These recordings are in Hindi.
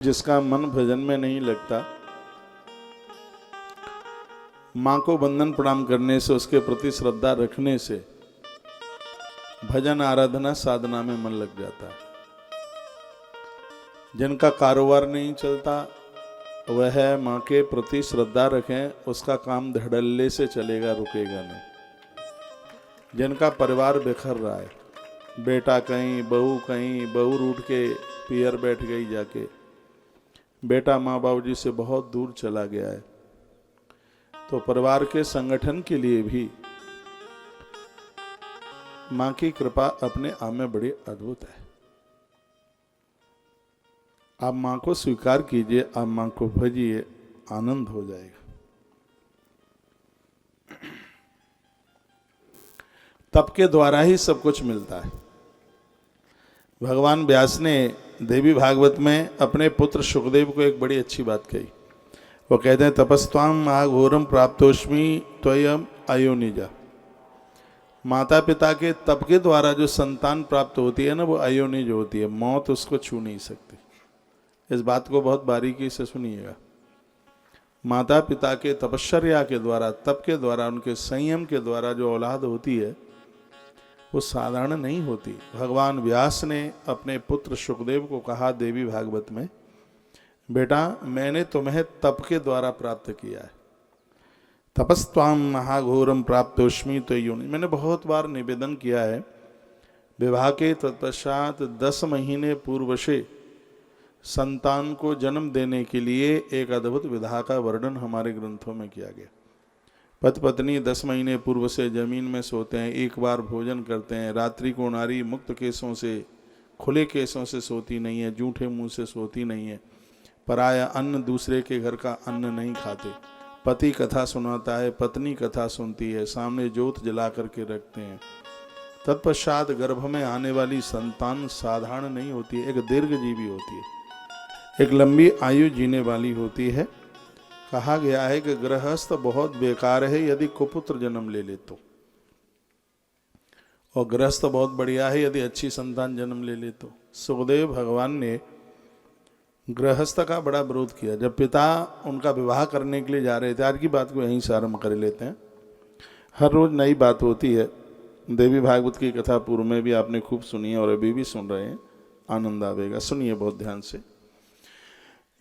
जिसका मन भजन में नहीं लगता, माँ को वंदन प्रणाम करने से, उसके प्रति श्रद्धा रखने से भजन आराधना साधना में मन लग जाता है। जिनका कारोबार नहीं चलता वह माँ के प्रति श्रद्धा रखें, उसका काम धड़ल्ले से चलेगा, रुकेगा नहीं। जिनका परिवार बिखर रहा है, बेटा कहीं, बहू रूठ के पियर बैठ गई जाके, बेटा माँ बाबू जी से बहुत दूर चला गया है, तो परिवार के संगठन के लिए भी माँ की कृपा अपने आप में बड़ी अद्भुत है। आप माँ को स्वीकार कीजिए, आप माँ को भजिए, आनंद हो जाएगा। तप के द्वारा ही सब कुछ मिलता है। भगवान व्यास ने देवी भागवत में अपने पुत्र सुखदेव को एक बड़ी अच्छी बात कही। वो कहते हैं, तपस्त्वाम महाघोरम प्राप्तोष्मि त्वयम अयोनिजा। माता पिता के तप के द्वारा जो संतान प्राप्त होती है ना, वो अयोनिज होती है, मौत उसको छू नहीं सकती। इस बात को बहुत बारीकी से सुनिएगा। माता पिता के तपश्चर्या के द्वारा, तप के द्वारा, उनके संयम के द्वारा जो औलाद होती है वो साधारण नहीं होती। भगवान व्यास ने अपने पुत्र सुखदेव को कहा देवी भागवत में, बेटा मैंने तुम्हें तप के द्वारा प्राप्त किया है। तपस्त्वाम महाघोरम प्राप्तोष्मि तो योनि। मैंने बहुत बार निवेदन किया है, विवाह के तत्पश्चात 10 महीने पूर्व से संतान को जन्म देने के लिए एक अद्भुत विधा का वर्णन हमारे ग्रंथों में किया गया। पति पत्नी 10 महीने पूर्व से जमीन में सोते हैं, एक बार भोजन करते हैं, रात्रि को नारी मुक्त केसों से, खुले केसों से सोती नहीं है, जूठे मुंह से सोती नहीं है, पराया अन्न, दूसरे के घर का अन्न नहीं खाते। पति कथा सुनाता है, पत्नी कथा सुनती है, सामने ज्योत जला करके रखते हैं। तत्पश्चात गर्भ में आने वाली संतान साधारण नहीं होती है, एक दीर्घजीवी होती है, एक लंबी आयु जीने वाली होती है। कहा गया है कि गृहस्थ बहुत बेकार है यदि कुपुत्र जन्म ले ले तो, और गृहस्थ बहुत बढ़िया है यदि अच्छी संतान जन्म ले ले तो। सुखदेव भगवान ने गृहस्थ का बड़ा विरोध किया। जब पिता उनका विवाह करने के लिए जा रहे थे, आज की बात को यहीं से आरंभ कर लेते हैं, हर रोज नई बात होती है। देवी भागवत की कथा पूर्व में भी आपने खूब सुनी है और अभी भी सुन रहे हैं, आनंद आवेगा, सुनिए बहुत ध्यान से।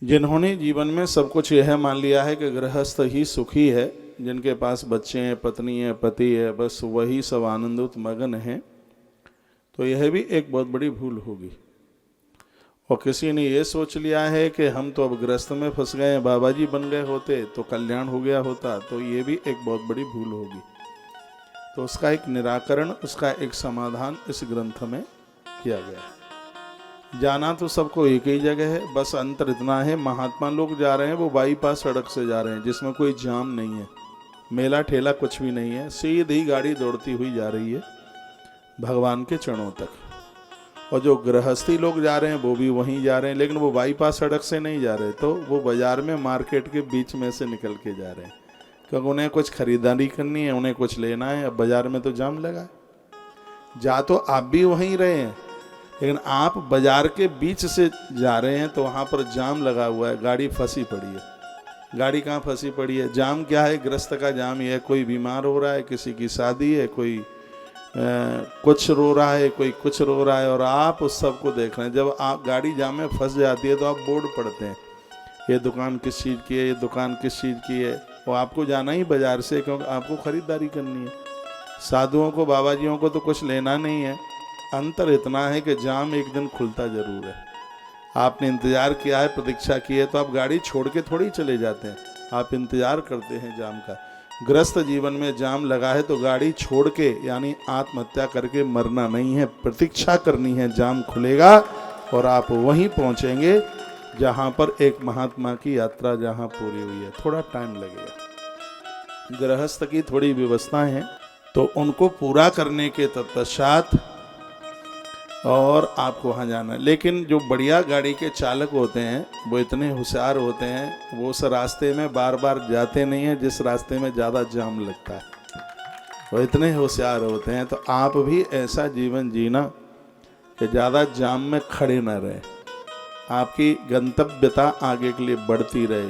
जिन्होंने जीवन में सब कुछ यह मान लिया है कि गृहस्थ ही सुखी है, जिनके पास बच्चे हैं, पत्नी है, पति है, बस वही सब आनंदित मगन हैं, तो यह भी एक बहुत बड़ी भूल होगी। और किसी ने यह सोच लिया है कि हम तो अब गृहस्थ में फंस गए हैं, बाबा जी बन गए होते तो कल्याण हो गया होता, तो ये भी एक बहुत बड़ी भूल होगी। तो उसका एक निराकरण, उसका एक समाधान इस ग्रंथ में किया गया है। जाना तो सबको एक ही जगह है, बस अंतर इतना है, महात्मा लोग जा रहे हैं वो बाईपास सड़क से जा रहे हैं, जिसमें कोई जाम नहीं है, मेला ठेला कुछ भी नहीं है, सीधी गाड़ी दौड़ती हुई जा रही है भगवान के चरणों तक। और जो गृहस्थी लोग जा रहे हैं वो भी वहीं जा रहे हैं, लेकिन वो बाईपास सड़क से नहीं जा रहे, तो वो बाजार में, मार्केट के बीच में से निकल के जा रहे हैं, क्योंकि उन्हें कुछ खरीदारी करनी है, उन्हें कुछ लेना है। अब बाजार में तो जाम लगा है। जा तो आप भी वहीं रहे हैं, लेकिन आप बाजार के बीच से जा रहे हैं तो वहाँ पर जाम लगा हुआ है, गाड़ी फंसी पड़ी है। गाड़ी कहाँ फंसी पड़ी है? जाम क्या है? ग्रस्त का जाम ही है। कोई बीमार हो रहा है, किसी की शादी है, कोई कुछ रो रहा है, कोई कुछ रो रहा है, और आप उस सब को देख रहे हैं। जब आप गाड़ी जाम में फंस जाती है तो आप बोर्ड पढ़ते हैं, ये दुकान किस चीज़ की है, ये दुकान किस चीज़ की है, और आपको जाना ही बाजार से, क्योंकि आपको खरीदारी करनी है। साधुओं को, बाबा जियों को तो कुछ लेना नहीं है। अंतर इतना है कि जाम एक दिन खुलता जरूर है। आपने इंतजार किया है, प्रतीक्षा की है, तो आप गाड़ी छोड़ के थोड़ी चले जाते हैं, आप इंतजार करते हैं जाम का। ग्रस्त जीवन में जाम लगा है तो गाड़ी छोड़ के, यानी आत्महत्या करके मरना नहीं है, प्रतीक्षा करनी है, जाम खुलेगा और आप वहीं पहुंचेंगे जहां पर एक महात्मा की यात्रा जहां पूरी हुई है। थोड़ा टाइम लगेगा। गृहस्थ की थोड़ी व्यवस्थाएं हैं, तो उनको पूरा करने के तत्पश्चात और आपको वहाँ जाना है। लेकिन जो बढ़िया गाड़ी के चालक होते हैं वो इतने होशियार होते हैं, वो उस रास्ते में बार बार जाते नहीं हैं जिस रास्ते में ज़्यादा जाम लगता है, वो इतने होशियार होते हैं। तो आप भी ऐसा जीवन जीना कि ज़्यादा जाम में खड़े न रहें, आपकी गंतव्यता आगे के लिए बढ़ती रहे।